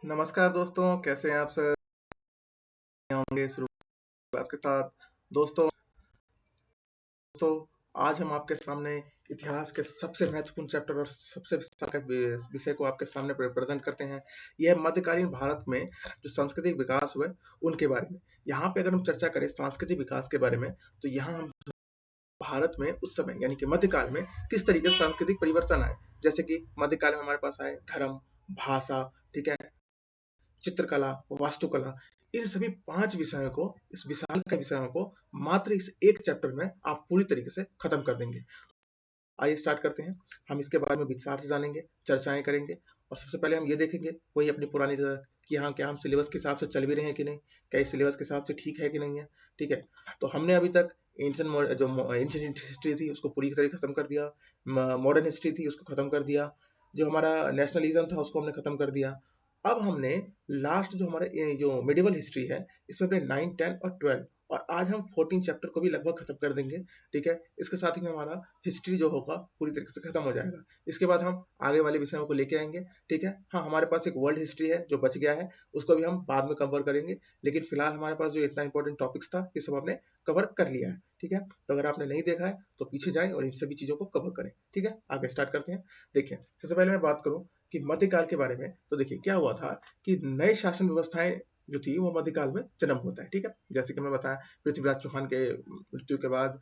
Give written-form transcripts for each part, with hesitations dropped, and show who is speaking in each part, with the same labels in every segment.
Speaker 1: नमस्कार दोस्तों, कैसे हैं आप सब? होंगे शुरू क्लास के साथ। दोस्तों आज हम आपके सामने इतिहास के सबसे महत्वपूर्ण चैप्टर और सबसे विस्तार का विषय को आपके सामने प्रेजेंट करते हैं। यह मध्यकालीन भारत में जो सांस्कृतिक विकास हुए उनके बारे में। यहाँ पे अगर हम चर्चा करें सांस्कृतिक विकास के बारे में, तो यहाँ हम भारत में उस समय यानी कि मध्यकाल में किस तरीके से सांस्कृतिक परिवर्तन आए। जैसे कि मध्यकाल में हमारे पास आए धर्म, भाषा, ठीक है, चित्रकला, वास्तुकला, इन सभी 5 विषयों को, इस विशाल के विषयों को मात्र इस एक चैप्टर में आप पूरी तरीके से खत्म कर देंगे। आइए स्टार्ट करते हैं। हम इसके बारे में विस्तार से जानेंगे, चर्चाएं करेंगे और सबसे पहले हम ये देखेंगे वही अपनी पुरानी तरह कि हाँ, क्या हम सिलेबस के हिसाब से चल भी रहे हैं कि नहीं, क्या इस सिलेबस के हिसाब से ठीक है कि नहीं है। ठीक है, तो हमने अभी तक एंशिएंट हिस्ट्री थी उसको पूरी तरह खत्म कर दिया, मॉडर्न हिस्ट्री थी उसको खत्म कर दिया, जो हमारा नेशनलिज्म था उसको हमने खत्म कर दिया। अब हमने लास्ट जो हमारा जो मिडिवल हिस्ट्री है, इसमें अपने 9, 10 और 12 और आज हम 14 चैप्टर को भी लगभग खत्म कर देंगे। ठीक है, इसके साथ ही हमारा हिस्ट्री जो होगा पूरी तरीके से खत्म हो जाएगा। इसके बाद हम आगे वाले विषयों को लेके आएंगे। ठीक है, हाँ, हमारे पास एक वर्ल्ड हिस्ट्री है जो बच गया है, उसको भी हम बाद में कवर करेंगे, लेकिन फिलहाल हमारे पास जो इतना इंपॉर्टेंट टॉपिक्स था ये सब हमने कवर कर लिया है। ठीक है, तो अगर आपने नहीं देखा है तो पीछे जाए और इन सभी चीजों को कवर करें। ठीक है, आगे स्टार्ट करते हैं। देखिए, सबसे पहले मैं बात करूं कि मध्यकाल के बारे में, तो देखिए क्या हुआ था कि नए शासन व्यवस्थाएं जो थी वो मध्यकाल में जन्म होता है। ठीक है, जैसे कि मैं बताया, पृथ्वीराज चौहान के मृत्यु के बाद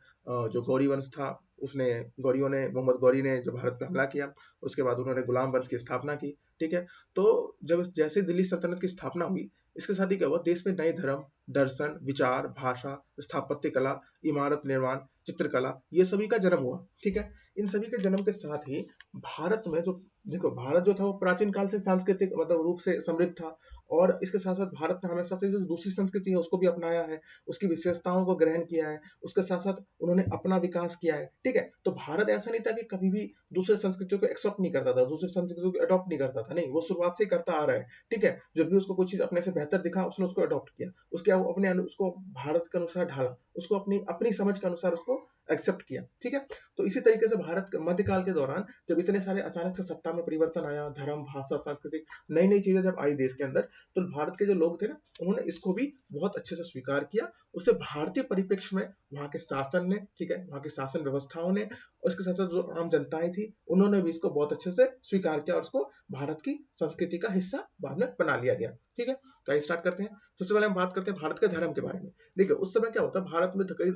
Speaker 1: जो गौरी वंश था, उसने गौरियों ने, मोहम्मद गौरी ने जो भारत पे हमला किया, उसके बाद उन्होंने गुलाम वंश की स्थापना की। ठीक है, तो जब जैसे दिल्ली सल्तनत की स्थापना हुई, इसके साथ ही क्या हुआ, देश में नए धर्म, दर्शन, विचार, भाषा, स्थापत्य कला, इमारत निर्माण, चित्रकला, ये सभी का जन्म हुआ। ठीक है, इन सभी के जन्म के साथ ही भारत में जो, देखो, भारत जो था वो प्राचीन काल से सांस्कृतिक मतलब रूप से समृद्ध था, और इसके साथ साथ भारत ने हमेशा से जो दूसरी संस्कृति है उसको भी अपनाया है, उसकी विशेषताओं को ग्रहण किया है, उसके साथ साथ उन्होंने अपना विकास किया है। ठीक है, तो भारत ऐसा नहीं था कि कभी भी दूसरे संस्कृतियों को एक्सेप्ट नहीं करता था, दूसरी संस्कृतियों को अडॉप्ट नहीं करता था, नहीं, वो शुरुआत से करता आ रहा है। ठीक है, जब भी उसको कुछ चीज अपने से बेहतर दिखा उसने उसको अडॉप्ट किया, उसके अपने उसको भारत के अनुसार ढाला, उसको अपनी अपनी समझ के अनुसार उसको एक्सेप्ट किया। ठीक है, तो इसी तरीके से भारत मध्यकाल के दौरान जब इतने सारे अचानक से सत्ता में परिवर्तन आया, धर्म, भाषा, सांस्कृतिक नई नई चीजें जब आई देश के अंदर, तो भारत के जो लोग थे ना, उन्होंने इसको भी बहुत अच्छे से स्वीकार किया। उसे भारतीय परिप्रेक्ष्य में वहां के शासन ने, ठीक है, वहां के शासन व्यवस्थाओं ने, और इसके साथ साथ जो आम जनताएं थी उन्होंने भी इसको बहुत अच्छे से स्वीकार किया और उसको भारत की संस्कृति का हिस्सा बाद में बना लिया गया। ठीक है, तो आइए स्टार्ट करते हैं। सबसे पहले हम बात करते हैं भारत के धर्म के बारे में। देखिए, उस समय क्या होता है, भारत में कई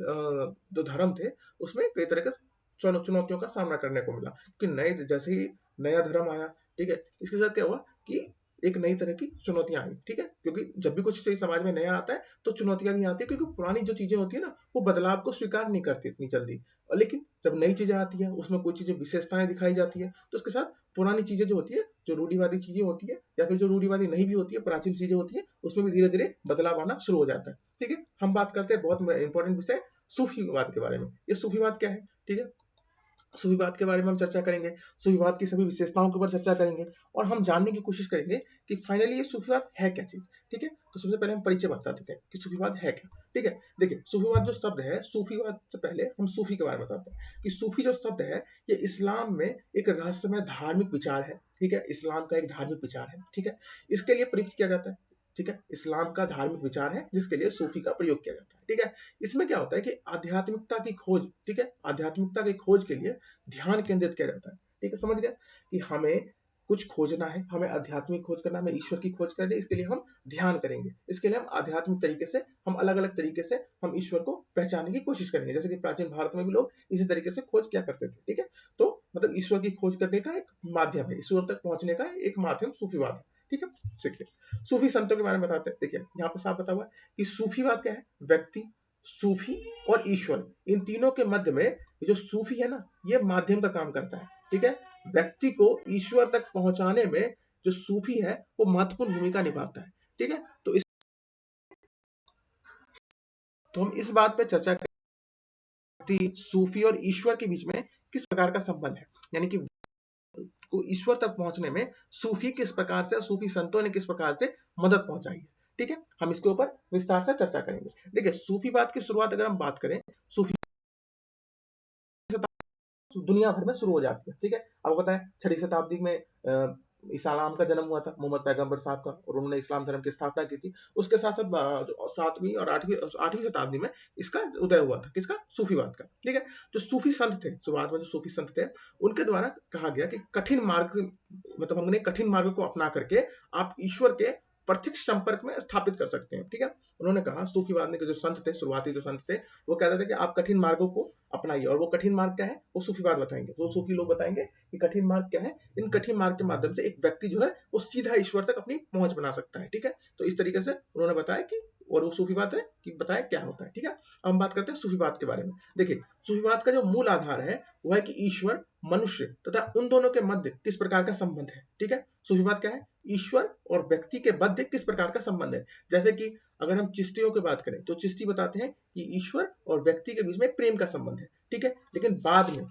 Speaker 1: जो धर्म थे उसमें कई तरह के चुनौतियों का सामना करने को मिला, कि नए जैसे ही नया धर्म आया, ठीक है, इसके साथ क्या हुआ कि एक नई तरह की चुनौतियां आई। ठीक है, क्योंकि जब भी कुछ समाज में नया आता है तो चुनौतियां भी आती है, क्योंकि पुरानी जो चीजें होती है ना वो बदलाव को स्वीकार नहीं करती इतनी जल्दी, और लेकिन जब नई चीजें आती है उसमें कुछ चीजें विशेषताएं दिखाई जाती है, तो उसके साथ पुरानी चीजें जो होती है, जो रूढ़िवादी चीजें होती है या फिर जो रूढ़िवादी नहीं भी होती है, प्राचीन चीजें होती है, उसमें भी धीरे धीरे बदलाव आना शुरू हो जाता है। ठीक है, हम बात करते हैं बहुत इंपॉर्टेंट विषय सूफीवाद के बारे में। ये सूफीवाद क्या है? ठीक है, सूफीवाद के बारे में हम चर्चा करेंगे, सूफीवाद की सभी विशेषताओं के ऊपर चर्चा करेंगे, और हम जानने की कोशिश करेंगे कि फाइनली ये सूफीवाद है क्या चीज। ठीक है, तो सबसे पहले हम परिचय बता देते हैं कि सूफीवाद है क्या। ठीक है, देखिए, सूफीवाद जो शब्द है, सूफीवाद से पहले हम सूफी के बारे में बताते हैं कि सूफी जो शब्द है ये इस्लाम में एक रहस्यमय धार्मिक विचार है। ठीक है, इस्लाम का एक धार्मिक विचार है। ठीक है, इसके लिए प्रयुक्त किया जाता है। ठीक है, इस्लाम का धार्मिक विचार है जिसके लिए सूफी का प्रयोग किया जाता है। ठीक है, इसमें क्या होता है कि आध्यात्मिकता की खोज, ठीक है, आध्यात्मिकता की खोज के लिए ध्यान केंद्रित किया जाता है। ठीक है, समझ गए कि हमें कुछ खोजना है, हमें आध्यात्मिक खोज करना है, हमें ईश्वर की खोज करनी है, इसके लिए हम ध्यान करेंगे, इसके लिए हम आध्यात्मिक तरीके से, हम अलग अलग तरीके से हम ईश्वर को पहचानने की कोशिश करेंगे, जैसे कि प्राचीन भारत में भी लोग इसी तरीके से खोज क्या करते थे। ठीक है, तो मतलब ईश्वर की खोज करने का एक माध्यम है, ईश्वर तक पहुंचने का एक माध्यम सूफीवाद है। ठीक है, सीखिए, सूफी संतों के बारे में बताते हैं। देखिए, यहाँ पर साफ बता हुआ है कि सूफीवाद क्या है, व्यक्ति, सूफी और ईश्वर, इन तीनों के मध्य में जो सूफी है ना, ये माध्यम का काम करता है। ठीक है, व्यक्ति को ईश्वर तक पहुंचाने में जो सूफी है वो महत्वपूर्ण भूमिका निभाता है। ठीक है, तो हम इस बात पे चर्चा करते सूफी और ईश्वर के बीच में किस प्रकार का संबंध है, यानी कि को ईश्वर तक पहुंचने में सूफी किस प्रकार से, सूफी संतों ने किस प्रकार से मदद पहुंचाई है। ठीक है, हम इसके ऊपर विस्तार से चर्चा करेंगे। देखिए, सूफीवाद की शुरुआत अगर हम बात करें, सूफी दुनिया भर में शुरू हो जाती है। ठीक है, आपको पता है 6वीं शताब्दी में इस्लाम का जन्म हुआ था, मोहम्मद पैगंबर साहब का, और उन्होंने इस्लाम धर्म की स्थापना की थी। उसके साथ साथ जो 7वीं और 8वीं शताब्दी में इसका उदय हुआ था, किसका? सूफीवाद का। ठीक है, जो सूफी संत थे, शुरुआत में जो सूफी संत थे, उनके द्वारा कहा गया कि कठिन मार्ग, मतलब हमने कठिन मार्ग को अपना करके आप ईश्वर के प्रत्यक्ष संपर्क में स्थापित कर सकते हैं। ठीक है, उन्होंने कहा, सूफीवाद के जो संत थे, शुरुआती जो संत थे, वो कहते थे कि आप कठिन मार्गों को अपनाइए। और वो कठिन मार्ग क्या है, वो सूफीवाद बताएंगे, तो सूफी लोग बताएंगे कि कठिन मार्ग क्या है। इन कठिन मार्ग के माध्यम से एक व्यक्ति जो है वो सीधा ईश्वर तक अपनी पहुंच बना सकता है। ठीक है, तो इस तरीके से उन्होंने बताया कि, और वो सूफीवाद है कि बताया क्या होता है। ठीक है, अब हम बात करते हैं सूफीवाद के बारे में। देखिए, सूफीवाद का जो मूल आधार है वो है कि ईश्वर, मनुष्य तथा उन दोनों के मध्य किस प्रकार का संबंध है। ठीक है, सूफीवाद क्या है? ईश्वर और व्यक्ति के मध्य किस प्रकार का संबंध है। जैसे कि अगर हम चिश्तियों की बात करें तो चिश्ती बताते हैं कि ईश्वर और व्यक्ति के बीच में प्रेम का संबंध है। ठीक है, लेकिन बाद में,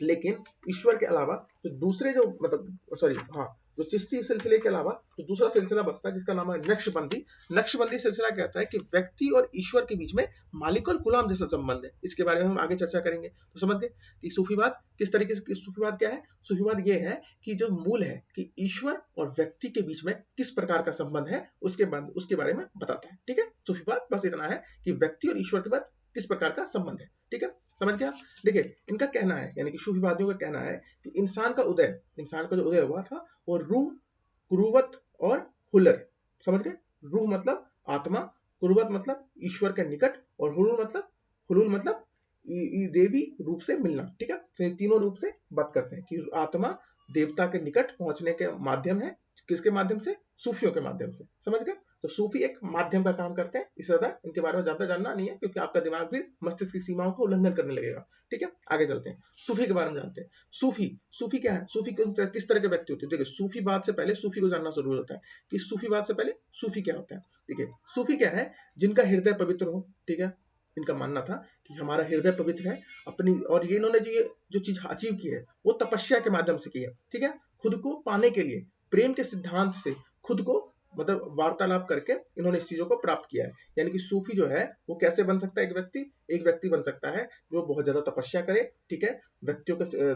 Speaker 1: लेकिन ईश्वर के अलावा जो दूसरे जो मतलब सॉरी हाँ, जो चिश्ती सिलसिले के अलावा जो दूसरा सिलसिला बचता है जिसका नाम है नक्शबंदी। नक्शबंदी सिलसिला कहता है कि व्यक्ति और ईश्वर के बीच में मालिक और गुलाम जैसा संबंध है। इसके बारे में हम आगे चर्चा करेंगे। तो समझ गए कि सूफीवाद किस तरीके से, सूफीवाद क्या है? सूफीवाद ये है कि जो मूल है कि ईश्वर और व्यक्ति के बीच में किस प्रकार का संबंध है, उसके बारे में बताता है। ठीक है, सूफीवाद बस इतना है कि व्यक्ति और ईश्वर के बाद किस प्रकार का संबंध है। ठीक है, समझ गया? देखिए, इनका कहना है, यानी कि सूफीवादियों का कहना है कि इंसान का जो उदय हुआ था वो रूह, कुरुवत और हुलर, समझ गए? रूह मतलब आत्मा, कुरुवत मतलब ईश्वर के निकट, और हुलूल मतलब देवी रूप से मिलना। ठीक है, तो ये तीनों रूप से बात करते हैं कि आत्मा देवता के निकट पहुंचने के माध्यम है। किसके माध्यम से? सूफियों के माध्यम से। समझ गए? तो सूफी एक माध्यम का काम करते हैं। इससे ज्यादा इनके बारे में ज्यादा जानना नहीं है, क्योंकि आपका दिमाग फिर मस्तिष्क की सीमाओं को उल्लंघन करने लगेगा। ठीक है, आगे चलते हैं, सूफी के बारे में जानते हैं। सूफी क्या है? सूफी किस तरह के व्यक्ति होते हैं? देखिए, सूफीवाद से पहले सूफी को जानना जरूरी होता है कि सूफीवाद से पहले सूफी क्या होता है। देखिए, सूफी क्या है? जिनका हृदय पवित्र हो। ठीक है, इनका मानना था कि हमारा हृदय पवित्र है अपनी, और ये इन्होंने जो चीज अचीव की है वो तपस्या के माध्यम से की है। ठीक है, खुद को पाने के लिए प्रेम के सिद्धांत से खुद को मतलब वार्तालाप करके इन्होंने इस चीजों को प्राप्त किया है। यानी कि सूफी जो है वो कैसे बन सकता है? एक व्यक्ति बन सकता है जो बहुत ज्यादा तपस्या करे। ठीक है, व्यक्तियों के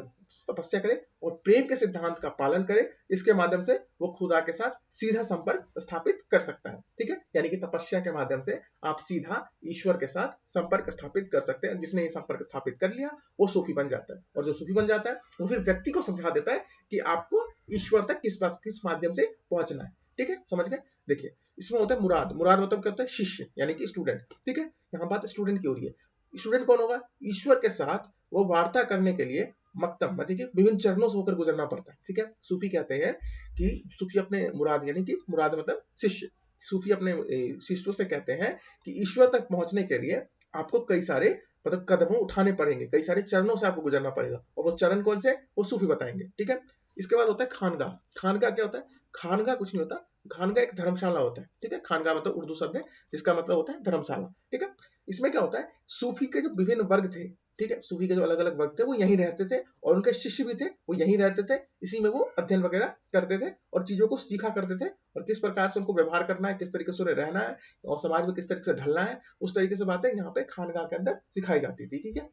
Speaker 1: तपस्या करे और प्रेम के सिद्धांत का पालन करे। इसके माध्यम से वो खुदा के साथ सीधा संपर्क स्थापित कर सकता है। ठीक है, यानी कि तपस्या के माध्यम से आप सीधा ईश्वर के साथ संपर्क स्थापित कर सकते हैं। जिसने ये संपर्क स्थापित कर लिया वो सूफी बन जाता है, और जो सूफी बन जाता है वो फिर व्यक्ति को समझा देता है कि आपको ईश्वर तक किस माध्यम से पहुंचना है। ठीक है, समझ गए? देखिए, इसमें होता है मुराद मतलब क्या होता है? शिष्य, यानी कि स्टूडेंट। ठीक है, यहाँ बात स्टूडेंट की हो रही है। स्टूडेंट कौन होगा? ईश्वर के साथ वो वार्ता करने के लिए मकतब मतलब कि विभिन्न चरणों से होकर गुजरना पड़ता है। ठीक है, सूफी कहते हैं कि सूफी अपने मुराद, यानी कि मुराद मतलब शिष्य, सूफी अपने शिष्यों से कहते हैं कि ईश्वर तक पहुंचने के लिए आपको कई सारे मतलब कदमों उठाने पड़ेंगे, कई सारे चरणों से आपको गुजरना पड़ेगा, और वो चरण कौन से? वो सूफी बताएंगे। ठीक है, इसके बाद होता है खानगाह। खानगाह क्या होता है? खानगाह कुछ नहीं होता, खानगाह एक धर्मशाला होता है। ठीक है, खानगाह मतलब उर्दू शब्द है जिसका मतलब होता है धर्मशाला। ठीक है, इसमें क्या होता है? सूफी के जो विभिन्न वर्ग थे, ठीक है, सूफी के जो अलग अलग वर्ग थे वो यहीं रहते थे, और उनके शिष्य भी थे वो यहीं रहते थे। इसी में वो अध्ययन वगैरह करते थे और चीजों को सीखा करते थे, और किस प्रकार से उनको व्यवहार करना है, किस तरीके से उन्हें रहना है, और समाज में किस तरीके से ढलना है, उस तरीके से बातें यहाँ पे खानगाह के अंदर सिखाई जाती थी। ठीक है,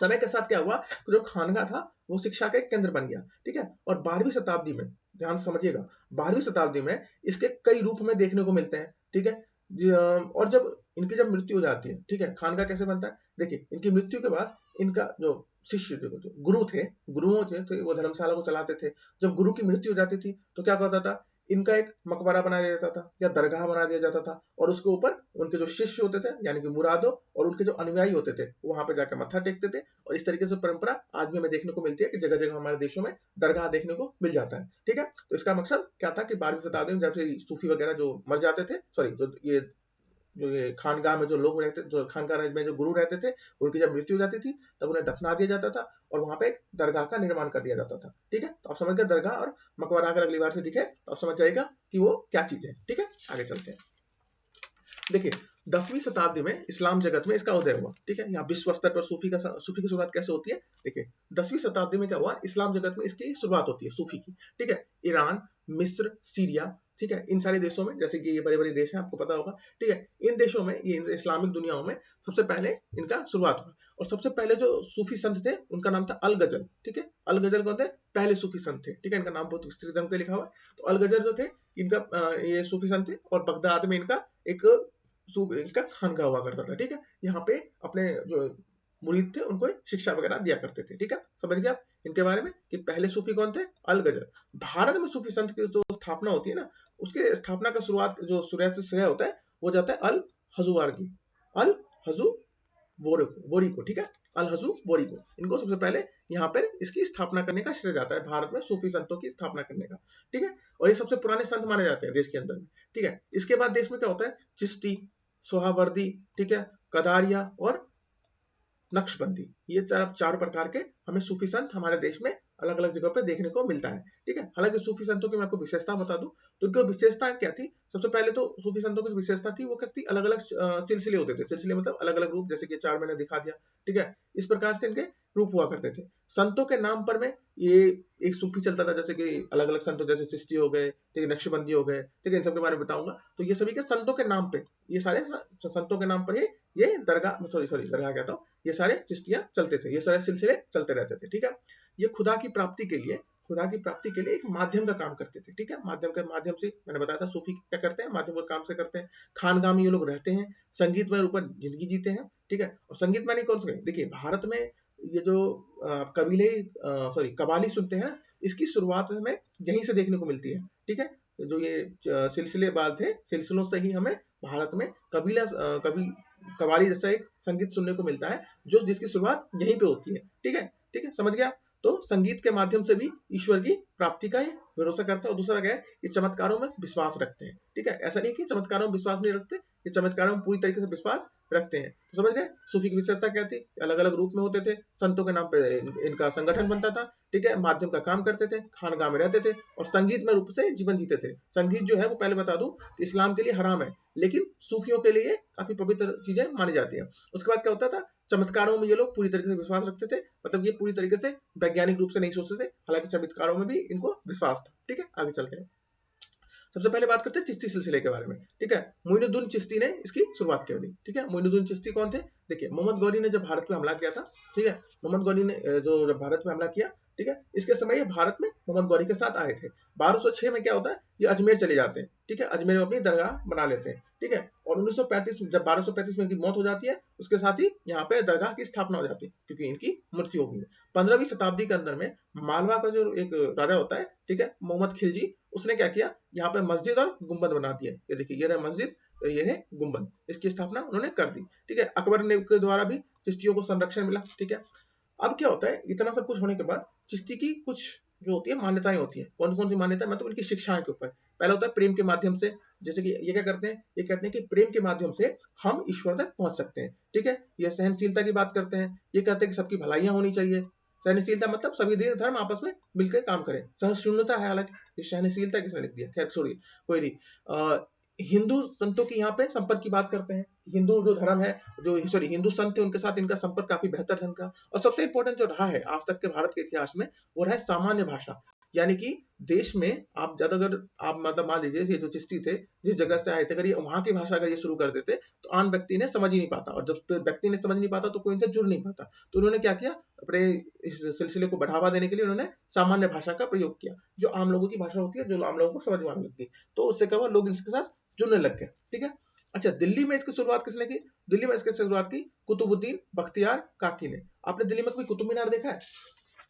Speaker 1: समय के साथ क्या हुआ, तो जो खानगा था वो शिक्षा का एक केंद्र बन गया। ठीक है, और 12वीं शताब्दी में, ध्यान से समझिएगा, 12वीं शताब्दी में इसके कई रूप में देखने को मिलते हैं। ठीक है, और जब मृत्यु हो जाती है, ठीक है, खानगा कैसे बनता है? देखिए, इनकी मृत्यु के बाद इनका जो शिष्य थे, जो गुरुओं थे वो धर्मशाला को चलाते थे। जब गुरु की मृत्यु हो जाती थी तो क्या होता था? इनका एक मकबरा बना दिया जाता था या दरगाह बना दिया जाता था, और उसके ऊपर उनके जो शिष्य होते थे, यानी कि मुरादो, और उनके जो अनुयायी होते थे वहां पे जाकर मत्था टेकते थे। और इस तरीके से परंपरा आज भी हमें देखने को मिलती है कि जगह जगह हमारे देशों में दरगाह देखने को मिल जाता है। ठीक है, तो इसका मकसद क्या था कि 12वीं शताब्दी में जब से सूफी वगैरह जो मर जाते थे, सॉरी, जो ये खानगाह में जो लोग रहते, जो खानगाह में जो गुरु रहते थे, उनकी जब मृत्यु हो जाती थी तब उन्हें दफना दिया जाता था, और वहां पे एक दरगाह का निर्माण कर दिया जाता था। ठीक है, तो आप समझ गए दरगाह और मकबरा अगर अगली बार से दिखे तो आप समझ जाएगा कि वो क्या चीज है। ठीक है, आगे चलते हैं। देखिए, 10वीं शताब्दी में इस्लाम जगत में इसका उदय हुआ। ठीक है, यहाँ विश्व स्तर पर सूफी की शुरुआत कैसे होती है? देखिए, 10वीं शताब्दी में क्या हुआ, इस्लाम जगत में इसकी शुरुआत होती है सूफी की। ठीक है, ईरान, मिस्र, सीरिया, ठीक है। इन सारे देशों में, जैसे कि ये बड़े-बड़े देश हैं, आपको पता होगा, ठीक है। इन देशों में, ये इस्लामिक दुनियाओं में सबसे पहले इनका शुरुआत हुआ। और सबसे पहले जो सूफी संत थे, उनका नाम था अल गजल, ठीक है। अल गजल कौन थे? पहले सूफी संत थे, ठीक है। इनका नाम बहुत विस्तृत ढंग से लिखा हुआ है। तो अल गजल जो थे, इनका ये सूफी संत थे, और बगदाद में इनका खानका हुआ करता था, ठीक है। यहाँ पे अपने जो मुरीद थे, उनको शिक्षा वगैरह दिया करते थे, ठीक है। समझ गए आप इनके बारे में कि पहले सूफी कौन थे? अल गजल। भारत में सूफी संत की जो स्थापना होती है ना, उसके स्थापना का शुरुआत जो श्रेय होता है, वो जाता है अल हजुआर की, अल हजू बोरी को, ठीक है। अल हजू बोरी को, इनको सबसे पहले यहाँ पर इसकी स्थापना करने का श्रेय जाता है, भारत में सूफी संतों की स्थापना करने का, ठीक है। और ये सबसे पुराने संत माने जाते हैं देश के अंदर में, ठीक है। इसके बाद देश में क्या होता है? चिश्ती, सोहावर्दी, ठीक है, कदारिया और नक्शबंदी, ये चार प्रकार के हमें सूफी संत हमारे देश में अलग अलग जगह पे देखने को मिलता है, ठीक है। हालांकि सूफी संतों की मैं आपको विशेषता बता दूं, तो उनकी विशेषता क्या थी? सबसे पहले तो सूफी संतों की विशेषता थी, वो क्या थी? अलग अलग सिलसिले होते थे। सिलसिले मतलब अलग अलग रूप, जैसे कि 4 मैंने दिखा दिया, ठीक है। इस प्रकार से इनके रूप हुआ करते थे। संतों के नाम पर में ये एक सूफी चलता था, जैसे कि अलग अलग संतों, जैसे चिश्ती हो गए, ठीक है, नक्शबंदी हो गए, ठीक है। इन सब के बारे में बताऊंगा। तो ये सभी के संतों के नाम पे, ये सारे संतों के नाम पर ये दरगाह, सॉरी दरगाह कहता हूँ, ये सारे चिश्तियां चलते थे, ये सारे सिलसिले चलते रहते थे, ठीक है। ये खुदा की प्राप्ति के लिए एक माध्यम का काम करते थे, ठीक है। माध्यम से मैंने बताया था सूफी क्या करते हैं, माध्यम का काम से करते हैं। खानगाह में ये लोग रहते हैं, संगीतमय ऊपर जिंदगी जीते हैं, ठीक है। और संगीत माने कौन सा? देखिए, भारत में ये जो कवाली सुनते हैं, इसकी शुरुआत हमें यहीं से देखने को मिलती है, ठीक है। जो ये सिलसिलेबाज थे, सिलसिलों से ही हमें भारत में कवाली जैसा एक संगीत सुनने को मिलता है, जिसकी शुरुआत यहीं पे होती है, ठीक है, ठीक है। समझ गया? तो संगीत के माध्यम से भी ईश्वर की प्राप्ति का भरोसा करता है। और दूसरा क्या है? ये चमत्कारों में विश्वास रखते हैं, ठीक है। ऐसा नहीं कि चमत्कारों में विश्वास नहीं रखते, ये चमत्कारों में पूरी तरीके से विश्वास रखते हैं। तो समझ गए? सूफी की विशेषता क्या थी? अलग अलग रूप में होते थे, संतों के नाम पे इनका संगठन बनता था, ठीक है। माध्यम का काम करते थे, खानगाह में रहते थे, और संगीत में रूप से जीवन जीते थे। संगीत जो है, वो पहले बता दूं, इस्लाम के लिए हराम है, लेकिन सूफियों के लिए काफी पवित्र चीजें मानी जाती है। उसके बाद क्या होता था? चमत्कारों में ये लोग पूरी तरीके से विश्वास रखते थे, मतलब ये पूरी तरीके से वैज्ञानिक रूप से नहीं सोचते थे, हालांकि चमत्कारों में भी इनको विश्वास था, ठीक है। आगे चलते हैं। सबसे पहले बात करते हैं चिश्ती सिलसिले के बारे में, ठीक है। मोइनुद्दीन चिश्ती ने इसकी शुरुआत कर दी, ठीक है। मोइनुद्दीन चिश्ती कौन थे? देखिए, मोहम्मद गौरी ने जब भारत पे हमला किया था, ठीक है, मोहम्मद गौरी ने जब भारत पे हमला किया, ठीक है, इसके समय ये भारत में मोहम्मद गौरी के साथ आए थे। 1206 में क्या होता है? ये अजमेर चले जाते हैं, ठीक है, अजमेर में अपनी दरगाह बना लेते हैं, ठीक है। और 1935 जब 1235 में इनकी मौत हो जाती है, उसके साथ ही यहाँ पे दरगाह की स्थापना हो जाती है, क्योंकि इनकी मृत्यु हो गई है। 15वीं शताब्दी के अंदर में मालवा का जो एक राजा होता है, ठीक है, मोहम्मद खिलजी, उसने क्या किया? यहाँ पे मस्जिद और गुंबद बना दिया। ये देखिए, ये रहा मस्जिद, ये है गुंबद, इसकी स्थापना उन्होंने कर दी, ठीक है। अकबर ने के द्वारा भी चिश्तियों को संरक्षण मिला, ठीक है। अब क्या होता है? इतना सब कुछ होने के बाद चिश्ती की कुछ जो होती है मान्यताएं होती है। कौन कौन सी मान्यताएं? मतलब उनकी शिक्षाएं के ऊपर। पहला होता है प्रेम के माध्यम से, जैसे कि ये क्या करते हैं? ये कहते हैं कि प्रेम के माध्यम से हम ईश्वर तक पहुंच सकते हैं, ठीक है। ये सहनशीलता की बात करते हैं, ये कहते हैं कि सबकी भलाइयां होनी चाहिए। सहनशीलता मतलब सभी धर्म आपस में मिलकर काम करें। सहिष्णुता है, हालांकि सहनशीलता किसने लिख दिया? खैर छोड़िए, कोई नहीं। हिंदू संतों की यहाँ पे संपर्क की बात करते हैं। हिंदू जो धर्म है, हिंदू संत थे, उनके साथ इनका संपर्क काफी बेहतर ढंग का। और सबसे इंपॉर्टेंट जो रहा है आज तक के भारत के इतिहास में, वो रहा है सामान्य भाषा। यानी कि देश में आप ज्यादातर, आप मतलब मान लीजिए ये जो चिश्ती थे, जिस जगह से आए थे, अगर ये वहां की भाषा अगर ये शुरू कर देते, तो आम व्यक्ति ने समझ ही नहीं पाता, और जब व्यक्ति ने समझ नहीं पाता तो कोई इनसे जुड़ नहीं पाता। तो उन्होंने क्या किया? अपने इस सिलसिले को बढ़ावा देने के लिए उन्होंने सामान्य भाषा का प्रयोग किया, जो आम लोगों की भाषा होती है, जो आम लोगों को समझ में आने लगती। तो उससे क्या हुआ? लोग इनके साथ जुड़ने लग गए, ठीक है। अच्छा, दिल्ली में इसकी शुरुआत किसने की? दिल्ली में इसकी शुरुआत की कुतुबुद्दीन बख्तियार काकी ने। आपने दिल्ली में कोई कुतुब मीनार देखा है?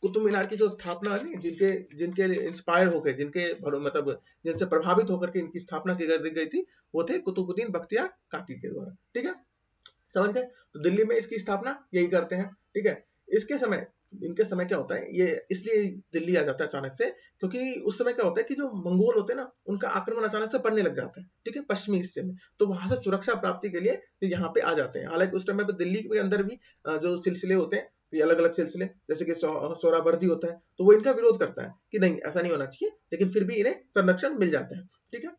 Speaker 1: कुतुब मीनार की जो स्थापना है, जिनके जिनके इंस्पायर होकर, मतलब जिनसे प्रभावित होकर के इनकी स्थापना की गई थी, वो थे कुतुबुद्दीन बख्तियार काकी के द्वारा, ठीक है। समझ गए? तो दिल्ली में इसकी स्थापना यही करते हैं, ठीक है। इनके समय क्या होता है? ये इसलिए दिल्ली आ जाता है अचानक से, क्योंकि उस समय क्या होता है कि जो मंगोल होते हैं ना, उनका आक्रमण अचानक से पड़ने लग जाता है, ठीक है, पश्चिमी हिस्से में। तो वहां से सुरक्षा प्राप्ति के लिए ये यहाँ पे आ जाते हैं। हालांकि उस टाइम पे दिल्ली के अंदर भी जो सिलसिले होते हैं, ये अलग अलग सिलसिले, जैसे कि सोहरावर्दी होता है, तो वो इनका विरोध करता है कि नहीं, ऐसा नहीं होना चाहिए, लेकिन फिर भी इन्हें संरक्षण मिल जाता है, ठीक है।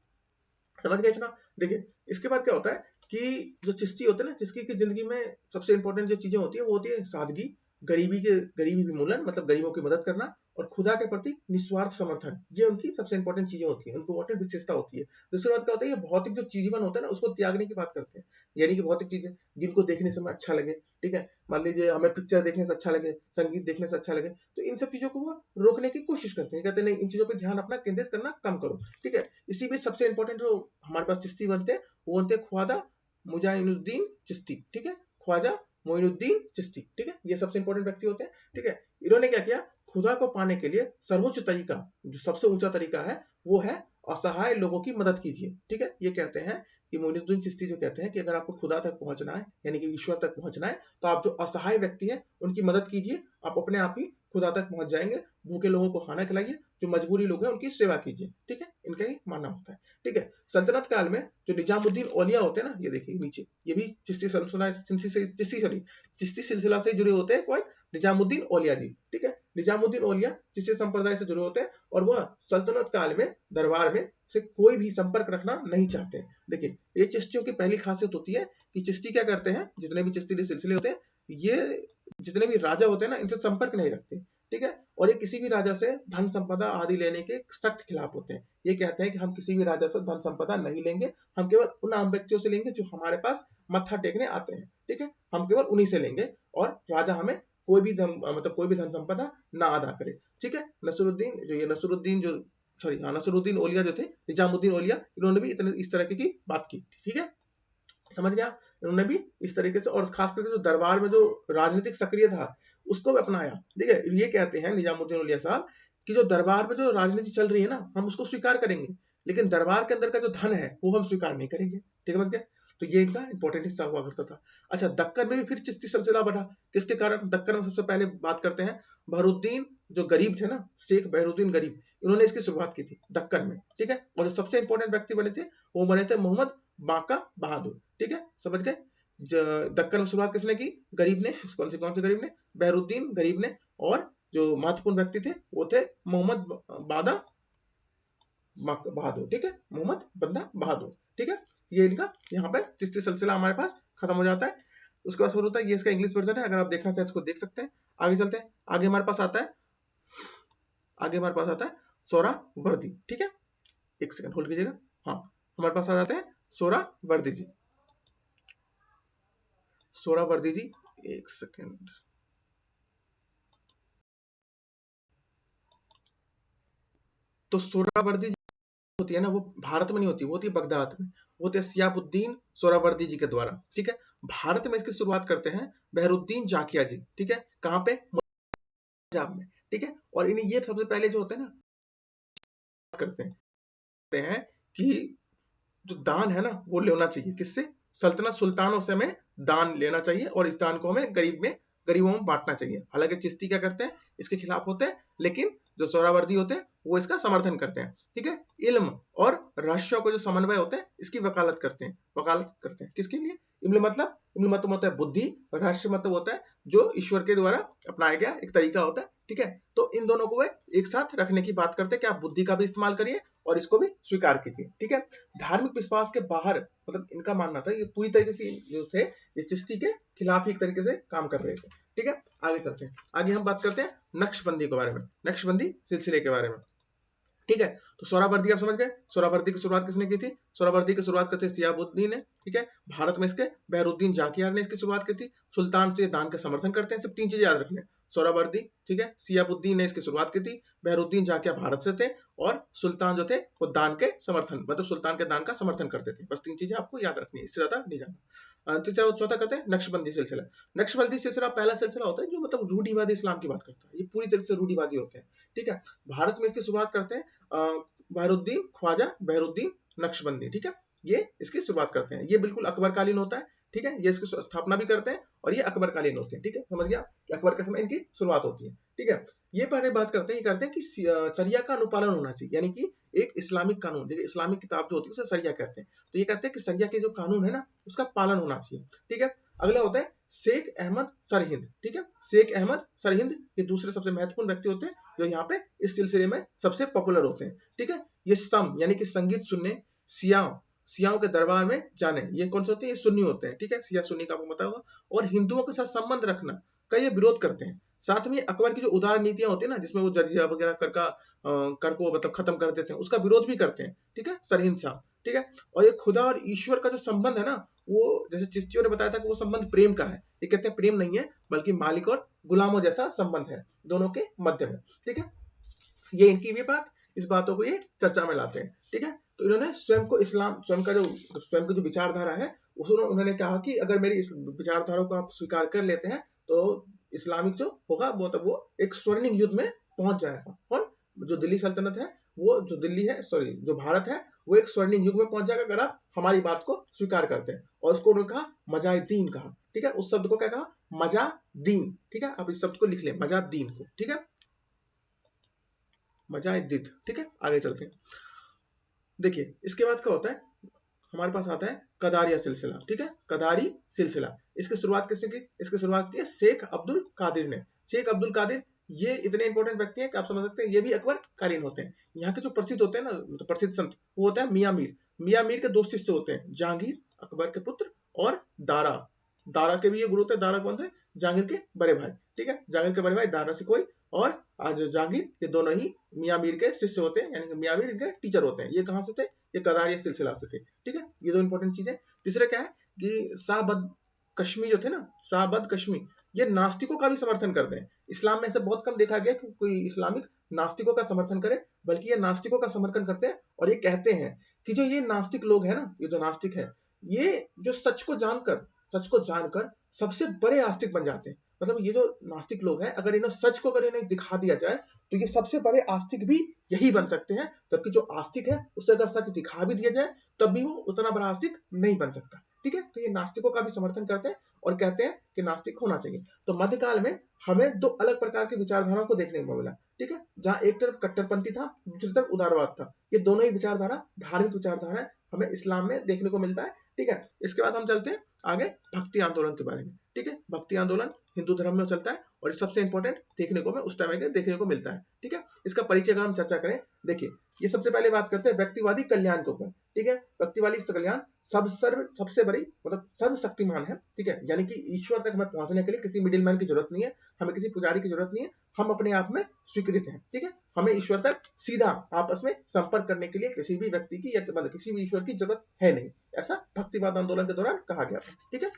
Speaker 1: समझ गए इतना? देखिए, इसके बाद क्या होता है कि जो चिश्ती होते हैं ना, चिश्ती की जिंदगी में सबसे इंपॉर्टेंट जो चीजें होती है, वो होती है सादगी, गरीबी भी उन्मूलन, मतलब गरीबों की मदद करना, और खुदा के प्रति निस्वार्थ समर्थन, ये उनकी सबसे इंपॉर्टेंट चीजें होती है, उनको इंपॉर्टेंट विशेषता होती है। दूसरी बात क्या होता है, ये भौतिक जो जीवन होता है ना उसको त्यागने की बात करते हैं, यानी कि भौतिक चीजें जिनको देखने से हमें अच्छा लगे, ठीक है, मान लीजिए हमें पिक्चर देखने से अच्छा लगे, संगीत देखने से अच्छा लगे, तो इन सब चीजों को वो रोकने की कोशिश करते हैं, कहते हैं नहीं, इन चीजों पर ध्यान अपना केंद्रित करना कम करो, ठीक है। इसी बीच सबसे इंपॉर्टेंट जो हमारे पास चिश्ती बनते हैं वो बनते हैं ख्वाजा मुजाहिदुद्दीन चिश्ती, ठीक है, ख्वाजा मोइनुद्दीन चिश्ती, ठीक है, ये सबसे इंपॉर्टेंट व्यक्ति होते हैं, ठीक है। इन्होंने क्या किया, खुदा को पाने के लिए सर्वोच्च तरीका, जो सबसे ऊंचा तरीका है, वो है असहाय लोगों की मदद कीजिए, ठीक है। ये कहते हैं कि मोइनुद्दीन चिश्ती जो कहते हैं कि अगर आपको खुदा तक पहुंचना है, यानी कि ईश्वर तक पहुंचना है, तो आप जो असहाय व्यक्ति हैं उनकी मदद कीजिए, आप अपने आप ही खुदा तक पहुंच जाएंगे। भूखे लोगों को खाना खिलाइए, जो मजबूरी लोग हैं उनकी सेवा कीजिए, ठीक है, इनका ही मानना होता है, ठीक है। सल्तनत काल में जो निजामुद्दीन औलिया होते हैं ना, ये देखिए नीचे, ये भी चिश्ती सिलसिला से जुड़े होते हैं, कौन, निजामुद्दीन औलिया जी, ठीक है। निजामुद्दीन औलिया चिश्ती संप्रदाय से जुड़े होते हैं और वह सल्तनत काल में दरबार में से कोई भी संपर्क रखना नहीं चाहते। देखिए, ये चिश्तियों की पहली खासियत होती है कि चिश्ती क्या करते हैं, जितने भी चिश्ती सिलसिले होते हैं, ये जितने भी राजा होते हैं ना, इनसे संपर्क नहीं रखते, ठीक है। और ये किसी भी राजा से धन संपदा आदि लेने के सख्त खिलाफ होते हैं। ये कहते हैं कि हम किसी भी राजा से धन संपदा नहीं लेंगे, हम केवल उन आम व्यक्तियों से लेंगे जो हमारे पास मत्था टेकने आते हैं, ठीक है, हम केवल उन्हीं से लेंगे और राजा हमें कोई भी धन संपदा ना अदा करे, ठीक है। नसरुद्दीन जो सॉरी हाँ, नसरुद्दीन औलिया जो थे, निजामुद्दीन औलिया, इन्होंने भी इस तरह की बात की, ठीक है, समझ गया। इन्होंने भी इस तरीके से, और खास करके जो दरबार में जो राजनीतिक सक्रिय था उसको भी अपनाया, ठीक है। ये कहते हैं निजामुद्दीन औलिया साहब कि जो दरबार में जो राजनीति चल रही है ना, हम उसको स्वीकार करेंगे, लेकिन दरबार के अंदर का जो धन है वो हम स्वीकार नहीं करेंगे, ठीक है, समझ गए। तो ये इनका इंपॉर्टेंट हिस्सा हुआ करता था। अच्छा, दक्कन में भी फिर चिश्ती सिलसिला बढ़ा, किसके कारण, दक्कन में सबसे पहले बात करते हैं बहरुद्दीन जो गरीब थे ना, शेख बहरुद्दीन गरीब, इन्होंने इसकी शुरुआत की थी दक्कन में, ठीक है। और जो सबसे इंपॉर्टेंट व्यक्ति बने थे वो बने थे मोहम्मद बांका बहादुर, ठीक है, समझ गए। दक्कन में शुरुआत किसने की, गरीब ने, कौन से गरीब ने, बहरुद्दीन गरीब ने, और जो महत्वपूर्ण व्यक्ति थे वो थे मोहम्मद बादा बहादुर, ठीक है, मोहम्मद बंदा बहादुर, ठीक है। ये इनका यहाँ पे चिश्ती सिलसिला हमारे पास खत्म हो जाता है। उसके बाद शुरू होता है, ये इसका इंग्लिश वर्जन है, अगर आप देखना चाहें इसको देख सकते हैं। आगे चलते हैं, आगे हमारे पास आता है सोहरावर्दी, ठीक है, एक सेकंड होल्ड कीजिएगा। हाँ, हमारे पास आ जाते हैं सोहरावर्दी जी, सोहरावर्दी जी, एक सेकंड। तो सोहरावर्दी होती है ना, वो भारत में नहीं होती, वो होती है बगदाद में, वो होते हैं सियाबुद्दीन सोहरावर्दी जी के द्वारा, ठीक है। भारत में इसकी शुरुआत करते हैं बहरुद्दीन जाकिया जी, ठीक है, कहाँ पे, पंजाब में, ठीक है। और इन्हें ये सबसे पहले जो होते हैं ना करते हैं कि जो दान है ना वो लेना चाहिए, किससे, सल्तनत सुल्तानों से हमें दान लेना चाहिए और इस दान को हमें गरीबों में बांटना चाहिए। हालांकि चिश्ती क्या करते हैं, इसके खिलाफ होते हैं, लेकिन जो सोहरावर्दी होते हैं वो इसका समर्थन करते हैं, ठीक है। इल्म और रहस्यों को जो समन्वय होते हैं इसकी वकालत करते हैं, किसके लिए, इल्म मतलब होता है बुद्धि, रहस्य मतलब होता है जो ईश्वर के द्वारा अपनाया गया एक तरीका होता है, ठीक है। तो इन दोनों को वे एक साथ रखने की बात करते हैं कि आप बुद्धि का भी इस्तेमाल करिए और इसको भी स्वीकार कीजिए, ठीक है। धार्मिक विश्वास के बाहर, मतलब इनका मानना था ये पूरी तरीके से जो थे ये चिश्ती के खिलाफ ही एक तरीके से काम कर रहे थे, ठीक है। आगे चलते हैं, आगे हम बात करते हैं नक्शबंदी के बारे में, नक्शबंदी सिलसिले के बारे में, ठीक है। तो सोहरावर्दी आप समझ गए, सोहरावर्दी की शुरुआत किसने की थी, सोहरावर्दी की शुरुआत करते सियाबुद्दीन ने, ठीक है। भारत में इसके बहरुद्दीन जाकियार ने इसकी शुरुआत की थी, सुल्तान से दान का समर्थन करते हैं, सिर्फ 3 चीजें याद रखने, सोहरावर्दी, ठीक है, सियाबुद्दीन ने इसकी शुरुआत की थी, बहरुद्दीन जाकिया भारत से थे, और सुल्तान जो थे वो दान के समर्थन, मतलब सुल्तान के दान का समर्थन करते थे। बस 3 चीजें आपको याद रखनी है, इससे ज्यादा नहीं जाना। तो चलो चौथा करते हैं नक्शबंदी सिलसिला। नक्शबंदी सिलसिला पहला सिलसिला होता है जो मतलब रूढ़िवादी इस्लाम की बात करता है, ये पूरी तरह से रूढ़िवादी होते हैं, ठीक है। भारत में इसकी शुरुआत करते हैं बहरुद्दीन ख्वाजा बहरुद्दीन नक्शबंदी, ठीक है, ये इसकी शुरुआत करते हैं। ये बिल्कुल अकबरकालीन होता है, ठीक है, ये इसकी स्थापना भी करते हैं और ये अकबरकालीन होते हैं, ठीक है, समझ गया कि अकबर के समय इनकी शुरुआत होती है, ठीक है। ये पहले बात करते हैं, ये करते हैं कि शरिया का अनुपालन होना चाहिए, यानी कि एक इस्लामिक कानून, देखिए इस्लामिक किताब जो होती है उसे शरिया कहते हैं, तो ये कहते हैं कि शरिया के जो कानून है ना उसका पालन होना चाहिए, ठीक है। अगला होता है शेख अहमद सरहिंद, ठीक है, शेख अहमद सरहिंद, ये दूसरे सबसे महत्वपूर्ण व्यक्ति होते हैं जो यहाँ पे इस सिलसिले में सबसे पॉपुलर होते हैं, ठीक है। ये सम यानी कि संगीत सुनने सियाओं के दरबार में जाने, ये कौन से होते हैं, ये सुन्नी होते हैं, ठीक है, सिया सुन्नी का आपको पता होगा, और हिंदुओं के साथ संबंध रखना का ये विरोध करते हैं, साथ में अकबर की जो उदार नीतियां होती है ना, जिसमें वो जजिया वगैरह कर को मतलब खत्म कर देते हैं, उसका विरोध भी करते हैं, ठीक है, सरहिंसा, ठीक है। और ये खुदा और ईश्वर का जो संबंध है ना, वो जैसे चिश्तियों ने बताया था कि वो संबंध प्रेम का है, ये कहते हैं प्रेम नहीं है बल्कि मालिक और गुलामों जैसा संबंध है दोनों के मध्य में, ठीक है। ये इनकी भी बात, इस बातों को ये चर्चा में लाते हैं, ठीक है। तो इन्होंने स्वयं को इस्लाम, स्वयं की जो विचारधारा है उसको उन्होंने कहा कि अगर मेरी इस विचारधारा को आप स्वीकार कर लेते हैं तो इस्लामिक जो होगा वो तब वो एक स्वर्णिम युग में पहुंच जाएगा, और जो दिल्ली सल्तनत है, वो जो दिल्ली है, सॉरी जो भारत है, वो एक स्वर्णिम युग में पहुंच जाएगा अगर आप हमारी बात को स्वीकार करते हैं। और उसको उन्होंने कहा मजादीन कहा, ठीक है, उस शब्द को क्या कहा, मजादीन, ठीक है। आप इस शब्द को लिख लें, मजादीन को, ठीक है, मजादिद, ठीक है। आगे चलते हैं, देखिए इसके बाद क्या होता है, हमारे पास आता है कदारिया सिलसिला, ठीक है, कदारी सिलसिला। इसकी शुरुआत किसने की, इसकी शुरुआत की है शेख अब्दुल कादिर ने। शेख अब्दुल कादिर ये इतने इंपॉर्टेंट व्यक्ति हैं कि आप समझ सकते हैं ये भी अकबर कालीन होते हैं। यहाँ के जो प्रसिद्ध होते हैं ना, तो प्रसिद्ध संत, वो होता है मियाँ मीर। मियाँ मीर के दो शिष्य होते हैं, जहांगीर अकबर के पुत्र और दारा। दारा के भी ये गुरु होते हैं। दारा कौन थे, जहांगीर के बड़े भाई, ठीक है, जहांगीर के बड़े भाई दारा सिकोई और आज जहांगीर, ये दोनों ही मियाँ मीर के शिष्य होते हैं, यानी कि मियाँ मीर इनके टीचर होते हैं। ये कहाँ से थे, ये कदारिया सिलसिला से थे, ठीक है। ये दो इंपॉर्टेंट चीजें। तीसरा क्या है कि शाहबद कश्मी जो थे ना, शाहबद कश्मी, ये नास्तिकों का भी समर्थन करते हैं। इस्लाम में ऐसे बहुत कम देखा गया कि कोई इस्लामिक नास्तिकों का समर्थन करे, बल्कि ये नास्तिकों का समर्थन करते हैं। और ये कहते हैं कि जो ये नास्तिक लोग हैं ना, ये जो नास्तिक है, ये जो सच को जानकर सबसे बड़े आस्तिक बन जाते हैं। मतलब ये जो नास्तिक लोग हैं, अगर इन्हें सच को अगर इन्हें दिखा दिया जाए तो ये सबसे बड़े आस्तिक भी यही बन सकते हैं, जबकि जो आस्तिक है उसे अगर सच दिखा भी दिया जाए तब भी वो उतना बड़ा आस्तिक नहीं बन सकता, ठीक है। तो ये नास्तिकों का भी समर्थन करते हैं और कहते हैं कि नास्तिक होना चाहिए। तो मध्यकाल में हमें दो अलग प्रकार की विचारधाराओं को देखने को मिला, ठीक है, जहां एक तरफ कट्टरपंथी था, दूसरी तरफ उदारवाद था। ये दोनों ही विचारधारा धार्मिक विचारधारा है, हमें इस्लाम में देखने को मिलता है, ठीक है। इसके बाद हम चलते हैं आगे भक्ति आंदोलन के बारे में, ठीक है। भक्ति आंदोलन हिंदू धर्म में चलता है और सबसे इंपॉर्टेंट देखने को उस टाइम देखने को मिलता है, ठीक है। इसका परिचय अगर हम चर्चा करें, देखिए ये सबसे पहले बात करते हैं व्यक्तिवादी कल्याण के ऊपर, ठीक है। व्यक्तिवादी कल्याण सबसे बड़ी मतलब सर्वशक्तिमान है, ठीक है, यानी कि ईश्वर तक हमें पहुंचने के लिए किसी मिडिल मैन की जरूरत नहीं है, हमें किसी पुजारी की जरूरत नहीं है, हम अपने आप में स्वीकृत हैं, ठीक है। हमें ईश्वर तक सीधा आपस में संपर्क करने के लिए किसी भी व्यक्ति की या मतलब किसी भी ईश्वर की जरूरत है नहीं, ऐसा भक्तिवाद आंदोलन के दौरान कहा गया था, ठीक है।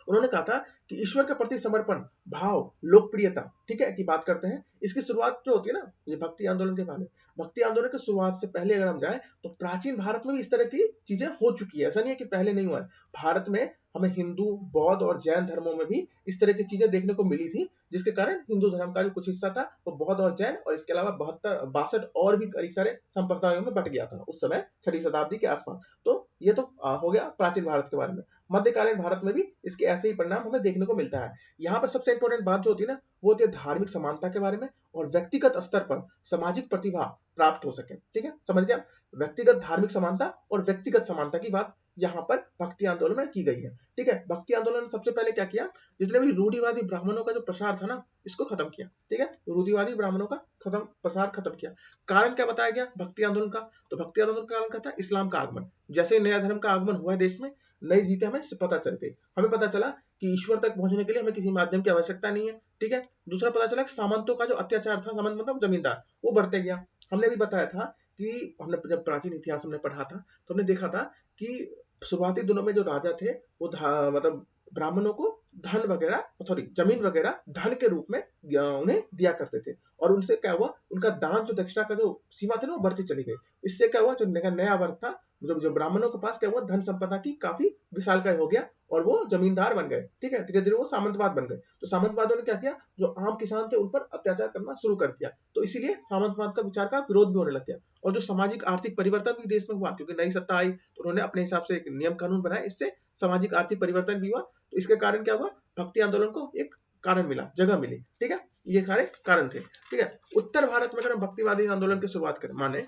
Speaker 1: उन्होंने कहा था कि ईश्वर के प्रति समर्पण भाव, लोकप्रियता, ठीक है, की बात करते हैं। इसकी शुरुआत जो होती है ना, ये भक्ति आंदोलन के पहले, भक्ति आंदोलन की शुरुआत से पहले अगर हम जाए तो प्राचीन भारत में भी इस तरह की चीजें हो चुकी है, ऐसा नहीं है कि पहले नहीं हुआ है। भारत में हमें हिंदू, बौद्ध और जैन धर्मों में भी इस तरह की चीजें देखने को मिली थी, जिसके कारण हिंदू धर्म का जो कुछ हिस्सा था वो बौद्ध और जैन और इसके अलावा 62 और भी कई सारे संप्रदायों में बट गया था उस समय 6वीं शताब्दी के आसपास। तो ये तो हो गया प्राचीन भारत के बारे में। मध्यकालीन भारत में भी इसके ऐसे ही परिणाम हमें देखने को मिलता है। यहाँ पर सबसे इंपॉर्टेंट बात जो होती है ना, वो होती है धार्मिक समानता के बारे में और व्यक्तिगत स्तर पर सामाजिक प्रतिभा प्राप्त हो सके, ठीक है, समझ गया। व्यक्तिगत धार्मिक समानता और व्यक्तिगत समानता की बात यहाँ पर भक्ति आंदोलन में की गई है, ठीक है। भक्ति आंदोलन ने सबसे पहले क्या किया, जितने भी रूढ़िवादी ब्राह्मणों का जो प्रसार था ना, इसको खत्म किया, ठीक है, रूढ़िवादी ब्राह्मणों का प्रसार खत्म किया। कारण क्या बताया गया भक्ति आंदोलन का, तो भक्ति आंदोलन का कारण क्या था, इस्लाम का आगमन। जैसे नया धर्म का आगमन हुआ है देश में, नई रीतें हमें पता चल गई, हमें पता चला कि ईश्वर तक पहुंचने के लिए हमें किसी माध्यम की आवश्यकता नहीं है, ठीक है। दूसरा पता चला कि सामंतों का जो अत्याचार था, सामंत मतलब जमींदार, वो बढ़ते गया। हमने भी बताया था कि हमने जब प्राचीन इतिहास हमने पढ़ा था तो हमने देखा था कि शुरुआती दिनों में जो राजा थे वो मतलब ब्राह्मणों को धन वगैरह, सॉरी जमीन वगैरह धन के रूप में उन्हें दिया करते थे, और उनसे क्या हुआ, उनका दान जो दक्षिणा का जो सीमा थी ना वो बढ़ती चली गई। इससे क्या हुआ, जो नया वर्ग था, जो ब्राह्मणों के पास क्या हुआ, धन संपदा की काफी विशालकाय हो गया और वो जमींदार बन गए, ठीक है। धीरे धीरे वो सामंतवाद बन गए। तो सामंतवादियों ने क्या किया, जो आम किसान थे उन पर अत्याचार करना शुरू कर दिया, तो इसीलिए सामंतवाद का विचार का विरोध भी होने लग गया। और जो सामाजिक आर्थिक परिवर्तन भी देश में हुआ, क्योंकि नई सत्ता आई तो उन्होंने अपने हिसाब से एक नियम कानून बनाए, इससे सामाजिक आर्थिक परिवर्तन भी हुआ। तो इसके कारण क्या हुआ, भक्ति आंदोलन को एक कारण मिला, जगह मिली, ठीक है। ये सारे कारण थे, ठीक है। उत्तर भारत में अगर हम भक्तिवादी आंदोलन की शुरुआत करें, माने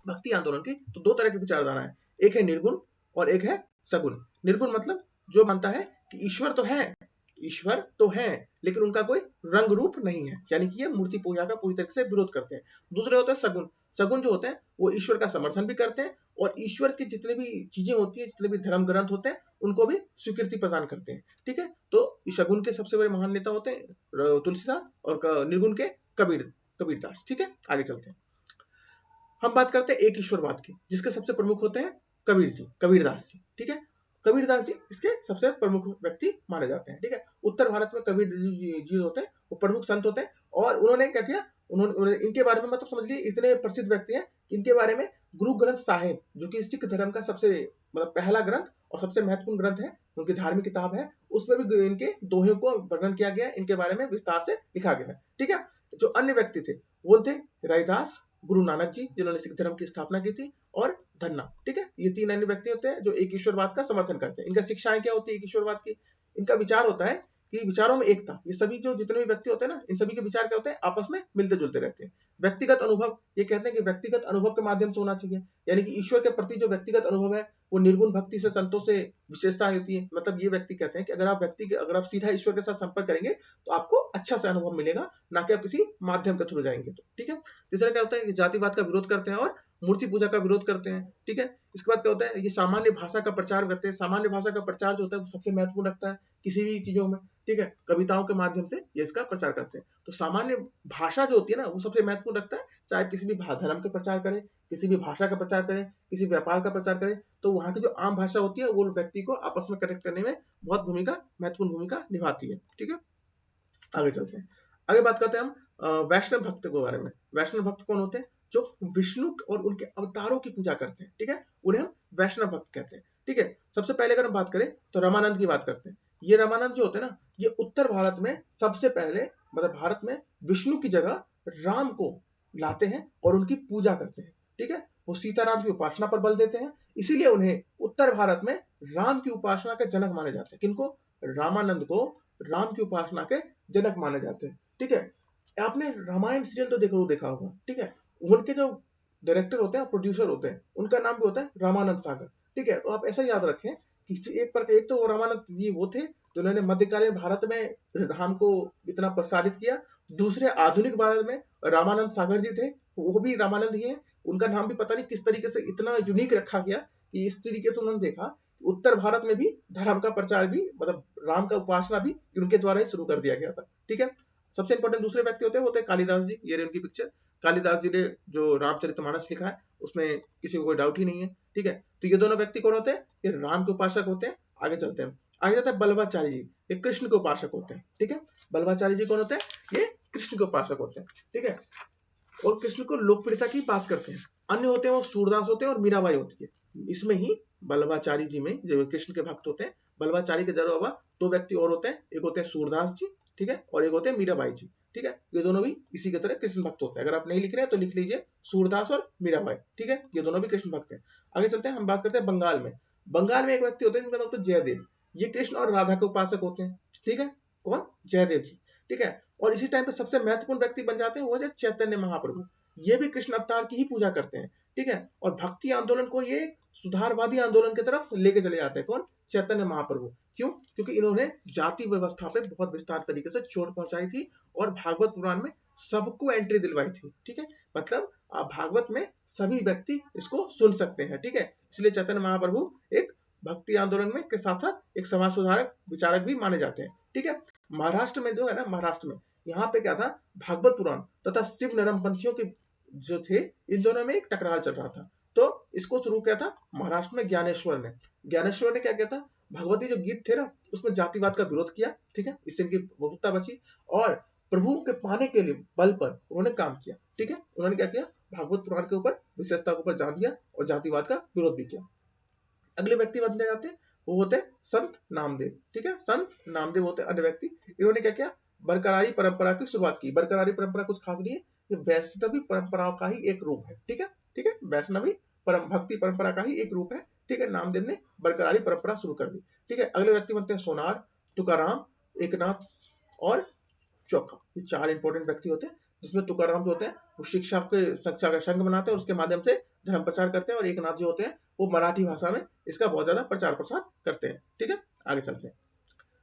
Speaker 1: भक्ति आंदोलन की, तो दो तरह की विचारधारा है, एक है निर्गुण और एक है सगुण। निर्गुण मतलब जो मानता है कि ईश्वर तो है ईश्वर तो है लेकिन उनका कोई रंग रूप नहीं है, यानी कि ये मूर्ति पूजा का पूरी तरीके से विरोध करते हैं। दूसरे होते हैं सगुन। सगुन जो होते हैं वो ईश्वर का समर्थन भी करते हैं और ईश्वर की जितने भी चीजें होती है, जितने भी धर्म ग्रंथ होते हैं, उनको भी स्वीकृति प्रदान करते हैं। ठीक है, तो शगुन के सबसे बड़े महान नेता होते हैं तुलसीदास और निर्गुण के कबीरदास। ठीक है, आगे चलते हैं। हम बात करते हैं एक ईश्वरवाद की, जिसके सबसे प्रमुख होते हैं कबीरदास जी। ठीक है, कबीरदास जी इसके सबसे प्रमुख व्यक्ति माने जाते हैं। ठीक है, उत्तर भारत में कबीर जी होते हैं, वो प्रमुख संत होते हैं। और उन्होंने क्या किया, उन्होंने इनके बारे में मतलब समझ लीजिए इतने प्रसिद्ध व्यक्ति हैं, इनके बारे में गुरु ग्रंथ साहिब, जो कि सिख धर्म का सबसे मतलब पहला ग्रंथ और सबसे महत्वपूर्ण ग्रंथ है, उनकी धार्मिक किताब है, उसमें भी इनके दोहों को वर्णन किया गया है, इनके बारे में विस्तार से लिखा गया है। ठीक है, जो अन्य व्यक्ति थे वो थे रैदास, गुरु नानक जी जिन्होंने सिख धर्म की स्थापना की थी, और धन्ना। ठीक है, ये तीन अन्य व्यक्ति होते हैं जो एक ईश्वरवाद का समर्थन करते हैं। इनका शिक्षाएं क्या होती है एक ईश्वरवाद की? इनका विचार होता है कि विचारों में एकता। ये सभी जो जितने भी व्यक्ति होते हैं ना, इन सभी के विचार क्या होते हैं, आपस में मिलते जुलते रहते हैं। व्यक्तिगत अनुभव, ये कहते हैं कि व्यक्तिगत अनुभव के माध्यम से होना चाहिए, यानी कि ईश्वर के प्रति जो व्यक्तिगत अनुभव है वो निर्गुण भक्ति से संतों से विशेषता होती है। मतलब ये व्यक्ति कहते हैं कि अगर आप सीधा ईश्वर के साथ संपर्क करेंगे तो आपको अच्छा सा अनुभव मिलेगा, ना कि आप किसी माध्यम के थ्रू जाएंगे तो। ठीक है, तीसरा क्या होता है कि जातिवाद का विरोध करते हैं और मूर्ति पूजा का विरोध करते हैं। ठीक है, इसके बाद क्या होता है, ये सामान्य भाषा का प्रचार करते हैं। सामान्य भाषा का प्रचार जो होता है वो सबसे महत्वपूर्ण रखता है किसी भी चीजों में। ठीक है, कविताओं के माध्यम से ये इसका प्रचार करते हैं। तो सामान्य भाषा जो होती है ना वो सबसे महत्वपूर्ण रखता है। चाहे किसी भी धर्म का प्रचार करें, किसी भी भाषा का प्रचार करें, किसी व्यापार का प्रचार करें, तो वहां की जो आम भाषा होती है वो व्यक्ति को आपस में कनेक्ट करने में बहुत महत्वपूर्ण भूमिका निभाती है। ठीक है, आगे चलते हैं। आगे बात करते हैं हम वैष्णव भक्त के बारे में। वैष्णव भक्त कौन होते हैं? जो विष्णु और उनके अवतारों की पूजा करते हैं। ठीक है, उन्हें हम वैष्णव भक्त कहते हैं। ठीक है, सबसे पहले अगर हम बात करें तो रामानंद की बात करते हैं। ये रामानंद जो होते हैं ना, ये उत्तर भारत में सबसे पहले मतलब भारत में विष्णु की जगह राम को लाते हैं और उनकी पूजा करते हैं। ठीक है, वो सीताराम की उपासना पर बल देते हैं, इसीलिए उन्हें उत्तर भारत में राम की उपासना के जनक माने जाते हैं। किनको? रामानंद को राम की उपासना के जनक माने जाते हैं। ठीक है, आपने रामायण सीरियल तो देखा होगा। ठीक है, उनके जो डायरेक्टर होते हैं, प्रोड्यूसर होते हैं, उनका नाम भी होता है रामानंद सागर। ठीक है, तो आप ऐसा याद रखें कि एक तो रामानंद जी वो थे जिन्होंने मध्यकालीन भारत में राम को इतना प्रसारित किया। दूसरे आधुनिक भारत में रामानंद सागर जी थे, वो भी रामानंद ही है। उनका नाम भी पता नहीं किस तरीके से इतना यूनिक रखा गया कि इस तरीके से उन्होंने देखा उत्तर भारत में भी धर्म का प्रचार भी मतलब राम का उपासना भी उनके द्वारा ही शुरू कर दिया गया था। ठीक है, सबसे इंपॉर्टेंट दूसरे व्यक्ति होते हैं वो होते हैं कालिदास जी। ये रही उनकी पिक्चर। कालिदास जी ने जो रामचरितमानस लिखा है उसमें किसी को कोई डाउट ही नहीं है। ठीक है, तो ये दोनों व्यक्ति कौन होते हैं? ये राम के उपासक होते हैं। आगे चलते हैं, आगे जाता है बल्लभाचार्य जी, ये कृष्ण के उपासक होते हैं। ठीक है, बल्लभाचार्य जी कौन होते हैं? ये कृष्ण के उपासक होते हैं। ठीक है, और कृष्ण को लोकप्रियता की बात करते हैं। अन्य होते हैं वो सूरदास होते हैं और मीराबाई होती है। इसमें ही बल्लभाचारी जी में जो कृष्ण के भक्त होते हैं, बल्लभाचारी के अलावा दो व्यक्ति और होते हैं, एक होते हैं सूरदास जी, ठीक है, और एक होते हैं मीराबाई जी। ठीक है, ये दोनों भी इसी की तरह कृष्ण भक्त होते हैं। अगर आप नहीं लिख रहे हैं तो लिख लीजिए सूरदास और मीराबाई। ठीक है, ये दोनों भी कृष्ण भक्त हैं। आगे चलते हैं, हम बात करते हैं बंगाल में। बंगाल में एक व्यक्ति होते हैं जिनका नाम होता है जयदेव। ये कृष्ण और राधा के उपासक होते हैं। ठीक है, कौन? जयदेव जी। ठीक है, और इसी टाइम पे सबसे महत्वपूर्ण व्यक्ति बन जाते हैं वो है चैतन्य महाप्रभु। ये भी कृष्ण अवतार की ही पूजा करते हैं। ठीक है, और भक्ति आंदोलन को ये सुधारवादी आंदोलन की तरफ लेके चले जाते हैं। कौन? चैतन्य महाप्रभु। क्यों? क्योंकि इन्होंने जाति व्यवस्था पे बहुत विस्तार तरीके से चोट पहुंचाई थी और भागवत पुराण में सबको एंट्री दिलवाई थी। ठीक है, मतलब भागवत में सभी व्यक्ति इसको सुन सकते हैं। ठीक है, इसलिए चैतन्य महाप्रभु एक भक्ति आंदोलन में के साथ साथ एक समाज सुधारक विचारक भी माने जाते हैं। ठीक है, महाराष्ट्र में जो है ना, महाराष्ट्र में यहाँ पे क्या था, भागवत पुराण तथा शिव नरमपंथियों के जो थे, इन दोनों में एक टकरार चल रहा था। तो इसको शुरू किया था महाराष्ट्र में ज्ञानेश्वर ने। ज्ञानेश्वर ने क्या किया था, भगवती जो गीत थे ना उसमें जातिवाद का विरोध किया। ठीक है, इससे इनकी बहुलता बची और प्रभु के पाने के लिए बल पर उन्होंने काम किया। ठीक है, उन्होंने क्या किया, भागवत पुराण के ऊपर विशेषता के ऊपर जान दिया और जातिवाद का विरोध भी किया। अगले व्यक्ति बनते जाते हैं वो होते हैं संत नामदेव। ठीक है, संत नामदेव होते हैं अन्य व्यक्ति। इन्होंने क्या किया, बरकरारी परंपरा की शुरुआत की। बरकरारी परंपरा कुछ खास नहीं है, ये वैष्णवी परंपराओं का ही एक रूप है। ठीक है, ठीक है, वैष्णवी भक्ति परंपरा का ही एक रूप है। ठीक है, नामदेव ने बरकरारी परंपरा शुरू कर दी। ठीक है, अगले व्यक्ति बनते हैं सोनार, तुकाराम, एकनाथ और चौका। ये चार इंपॉर्टेंट व्यक्ति होते हैं, जिसमें तुकाराम जो होते हैं वो शिक्षा का संघ बनाते हैं और उसके माध्यम से धर्म प्रचार करते हैं, और एकनाथ जो होते हैं वो मराठी भाषा में इसका बहुत ज्यादा प्रचार प्रसार करते हैं। ठीक है, आगे चलते हैं।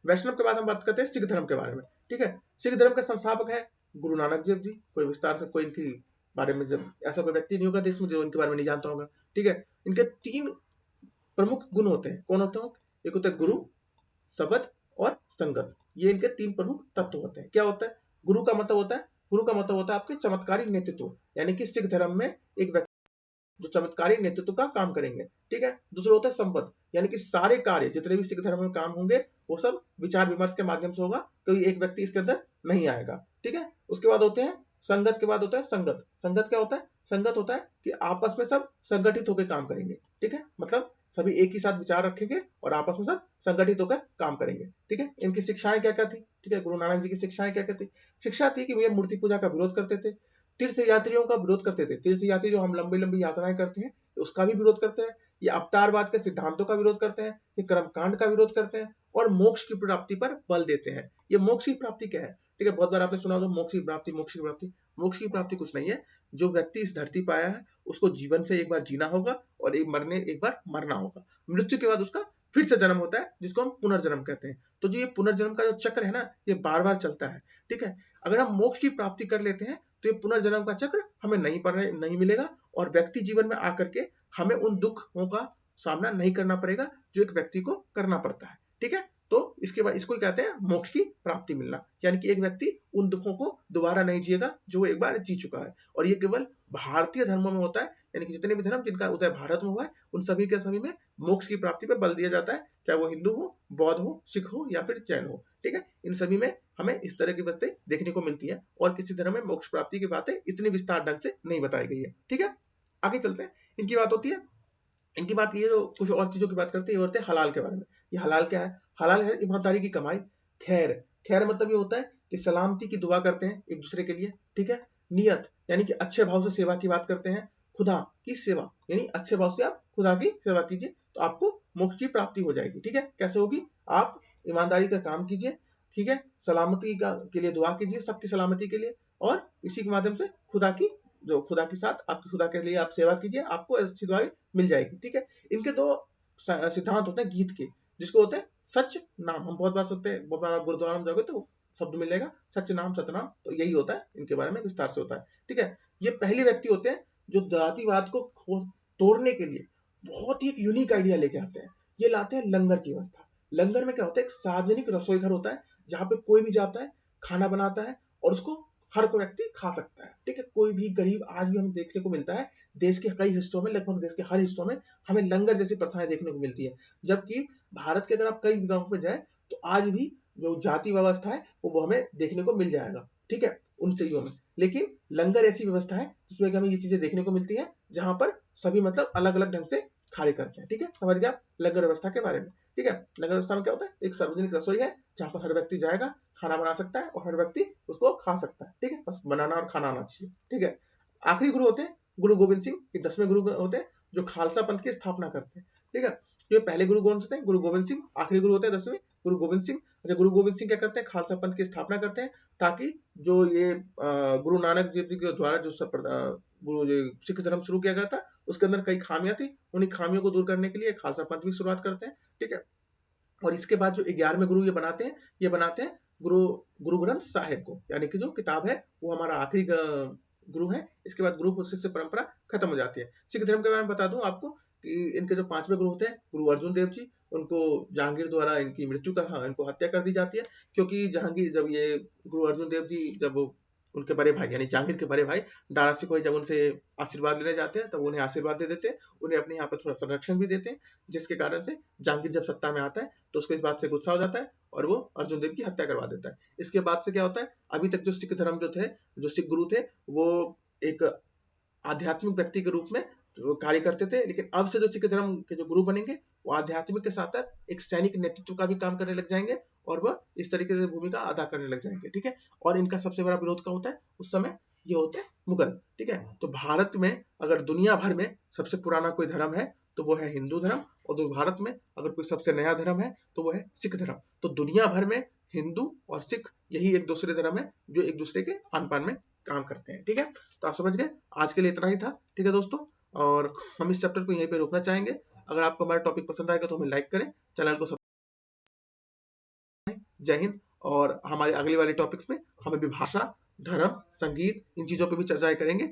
Speaker 1: वैष्णव के बाद हम बात करते हैं सिख धर्म के बारे में। ठीक है, सिख धर्म के संस्थापक है गुरु नानक देव जी। कोई विस्तार से कोई इनकी बारे में, जब ऐसा कोई व्यक्ति नहीं होगा देश में जो इनके बारे में नहीं जानता होगा। ठीक है, इनके 3 प्रमुख गुण होते हैं। कौन होते हैं? एक होता है गुरु, शब्द और संगत। ये इनके 3 प्रमुख तत्व होते हैं। क्या होता है? गुरु का मतलब होता है, गुरु का मतलब होता है आपके चमत्कारी नेतृत्व, यानी कि सिख धर्म में एक व्यक्ति जो चमत्कारी नेतृत्व का काम करेंगे। ठीक है, दूसरा होता है संपद, यानी कि सारे कार्य जितने भी सिख धर्म में काम होंगे वो सब विचार विमर्श के माध्यम से होगा, कोई एक व्यक्ति इसके अंदर नहीं आएगा। ठीक है, उसके बाद होते हैं संगत, के बाद होता है संगत। संगत क्या होता है? संगत होता है कि आपस में सब संगठित होकर काम करेंगे। ठीक है, मतलब सभी एक ही साथ विचार रखेंगे और आपस में सब संगठित होकर काम करेंगे। ठीक है, इनकी शिक्षाएं क्या क्या थी? ठीक है, गुरु नानक जी की शिक्षाएं क्या क्या थी? शिक्षा थी कि ये मूर्ति पूजा का विरोध करते थे, तीर्थ यात्रियों का विरोध करते थे। तीर्थ यात्री जो हम लंबी लंबी यात्राएं करते हैं उसका भी विरोध करते हैं, ये अवतारवाद के सिद्धांतों का विरोध करते हैं, ये कर्मकांड का विरोध करते हैं और मोक्ष की प्राप्ति पर बल देते हैं। ये मोक्ष की प्राप्ति क्या है? ठीक है, बहुत बार आपने सुना होगा मोक्ष की प्राप्ति, मोक्ष की प्राप्ति। मोक्ष की प्राप्ति कुछ नहीं है, जो व्यक्ति इस धरती पर आया है उसको जीवन से एक बार जीना होगा और एक बार मरना होगा। मृत्यु के बाद उसका फिर से जन्म होता है, जिसको हम पुनर्जन्म कहते हैं। तो जो ये पुनर्जन्म का जो चक्र है ना, ये बार बार चलता है। ठीक है, अगर हम मोक्ष की प्राप्ति कर लेते हैं तो ये पुनर्जन्म का चक्र हमें नहीं मिलेगा और व्यक्ति जीवन में आकर के हमें उन दुखों का सामना नहीं करना पड़ेगा जो एक व्यक्ति को करना पड़ता है। ठीक है, तो इसके बाद इसको कहते हैं मोक्ष की प्राप्ति मिलना, यानी कि एक व्यक्ति उन दुखों को दोबारा नहीं जिएगा जो वो एक बार जी चुका है। और ये केवल भारतीय धर्मों में होता है, यानी कि जितने भी धर्म जिनका उदय भारत में हुआ है उन सभी के सभी में मोक्ष की प्राप्ति पर बल दिया जाता है, चाहे वो हिंदू हो, बौद्ध हो, सिख हो या फिर जैन हो। ठीक है, इन सभी में हमें इस तरह की बातें देखने को मिलती है और किसी धर्म में मोक्ष प्राप्ति की बातें इतनी विस्तार ढंग से नहीं बताई गई है। ठीक है, आगे चलते हैं। इनकी बात होती है, इनकी बात ये जो कुछ और चीजों की बात करते हैं, ये होते हैं हलाल के बारे में। ये हलाल क्या है? हलाल है ईमानदारी की कमाई। खैर, खैर मतलब ये होता है कि सलामती की दुआ करते हैं एक दूसरे के लिए। ठीक है, नियत यानी कि अच्छे भाव से सेवा की बात करते हैं। खुदा की सेवा यानी अच्छे भाव से आप खुदा की सेवा कीजिए तो आपको मोक्ष की प्राप्ति हो जाएगी। ठीक है, कैसे होगी? आप ईमानदारी का काम कीजिए, ठीक है, सलामती का के लिए दुआ कीजिए, सबकी सलामती के लिए, और इसी के माध्यम से खुदा की जो खुदा के साथ आपकी खुदा के लिए आप सेवा कीजिए, आपको अच्छी दुआएं मिल जाएगी। ठीक है, इनके 2 सिद्धांत होते हैं गीत के, जिसको होते हैं सच नाम। हम बहुत बार सुनते हैं, बहुत बार आप गुरुद्वारा में जाओगे तो शब्द मिलेगा सच नाम, सतनाम, तो यही होता है, इनके बारे में विस्तार से होता है। ठीक है, ये पहले व्यक्ति होते हैं जो जातिवाद को तोड़ने के लिए बहुत ही एक यूनिक आइडिया लेके आते हैं। ये लाते हैं लंगर की व्यवस्था। लंगर में क्या होता है? एक सार्वजनिक रसोई घर होता है जहाँ पे कोई भी जाता है, खाना बनाता है और उसको हर कोई व्यक्ति खा सकता है। ठीक है, कोई भी गरीब, आज भी हमें देखने को मिलता है देश के कई हिस्सों में, लगभग देश के हर हिस्सों में हमें लंगर जैसी प्रथाएं देखने को मिलती है। जबकि भारत के अगर आप कई गांव पे जाए तो आज भी जो जाति व्यवस्था है वो हमें देखने को मिल जाएगा। ठीक है, उन चीजों में, लेकिन लंगर ऐसी व्यवस्था है जिसमें कि हमें ये चीजें देखने को मिलती है जहां पर सभी मतलब अलग अलग ढंग से कार्य करते हैं। ठीक है, समझ गया लंगर व्यवस्था के बारे में। ठीक है, लंगर व्यवस्था में क्या होता है? एक सार्वजनिक रसोई है जहां पर हर व्यक्ति जाएगा, खाना बना सकता है और हर व्यक्ति उसको खा सकता है। ठीक है, बस बनाना और खाना आना चाहिए। ठीक है, आखिरी गुरु होते हैं गुरु गोविंद सिंह, ये 10वें गुरु होते हैं जो खालसा पंथ की स्थापना करते हैं। ठीक है, ये पहले गुरु कौन होते हैं? गुरु गोविंद सिंह। आखिरी गुरु होते हैं 10वें गुरु गोविंद सिंह। अच्छा, गुरु गोविंद सिंह क्या करते हैं? खालसा पंथ की स्थापना करते हैं ताकि जो ये गुरु नानक देव जी के द्वारा जो गुरु सिख धर्म शुरू किया गया था उसके अंदर कई खामियां थी, उन्हीं खामियों को दूर करने के लिए खालसा पंथ की शुरुआत करते हैं। ठीक है, और इसके बाद जो 11वें गुरु ये बनाते हैं गुरु गुरु ग्रंथ साहिब को, यानी कि जो किताब है वो हमारा आखिरी गुरु है। इसके बाद गुरु शिष्य परंपरा खत्म हो जाती है। सिख धर्म के बारे में बता दूं आपको कि इनके जो 5वें गुरु होते हैं गुरु अर्जुन देव जी, उनको जहांगीर द्वारा इनकी मृत्यु का इनको हत्या कर दी जाती है, क्योंकि जहांगीर जब ये गुरु अर्जुन देव जी जब उनके बड़े भाई यानी जहांगीर के बड़े भाई दारा सिकोई जब उनसे आशीर्वाद लेने जाते हैं तब उन्हें आशीर्वाद दे देते हैं, उन्हें अपने यहाँ पे थोड़ा संरक्षण भी देते हैं, जिसके कारण से जहांगीर जब सत्ता में आता है तो उसको इस बात से गुस्सा हो जाता है और वो अर्जुन देव की हत्या करवा देता है। इसके बाद से क्या होता है? अभी तक जो सिख धर्म जो सिख गुरु थे वो एक आध्यात्मिक व्यक्ति के रूप में तो कार्य करते थे, लेकिन अब से जो सिख धर्म के जो गुरु बनेंगे वो आध्यात्मिक के साथ साथ एक सैनिक नेतृत्व का भी काम करने लग जाएंगे और वह इस तरीके से भूमिका अदा करने लग जाएंगे। ठीक है, और इनका सबसे बड़ा विरोध का होता है उस समय ये होते हैं मुगल। ठीक है, तो भारत में अगर दुनिया भर में सबसे पुराना कोई धर्म है तो वो है हिंदू धर्म, और तो भारत में अगर कोई सबसे नया धर्म है तो वो है सिख धर्म। तो दुनिया भर में हिंदू और सिख यही एक दूसरे धर्म है जो एक दूसरे के आन पान में काम करते हैं। ठीक है, तो आप समझ गए, आज के लिए इतना ही था। ठीक है दोस्तों, और हम इस चैप्टर को यहीं पे रोकना चाहेंगे। अगर आपको हमारा टॉपिक पसंद आएगा तो हमें लाइक करें, चैनल को जय हिंद। और हमारे अगले वाले टॉपिक्स में हम अभी भाषा, धर्म, संगीत इन चीजों पे भी चर्चाएं करेंगे।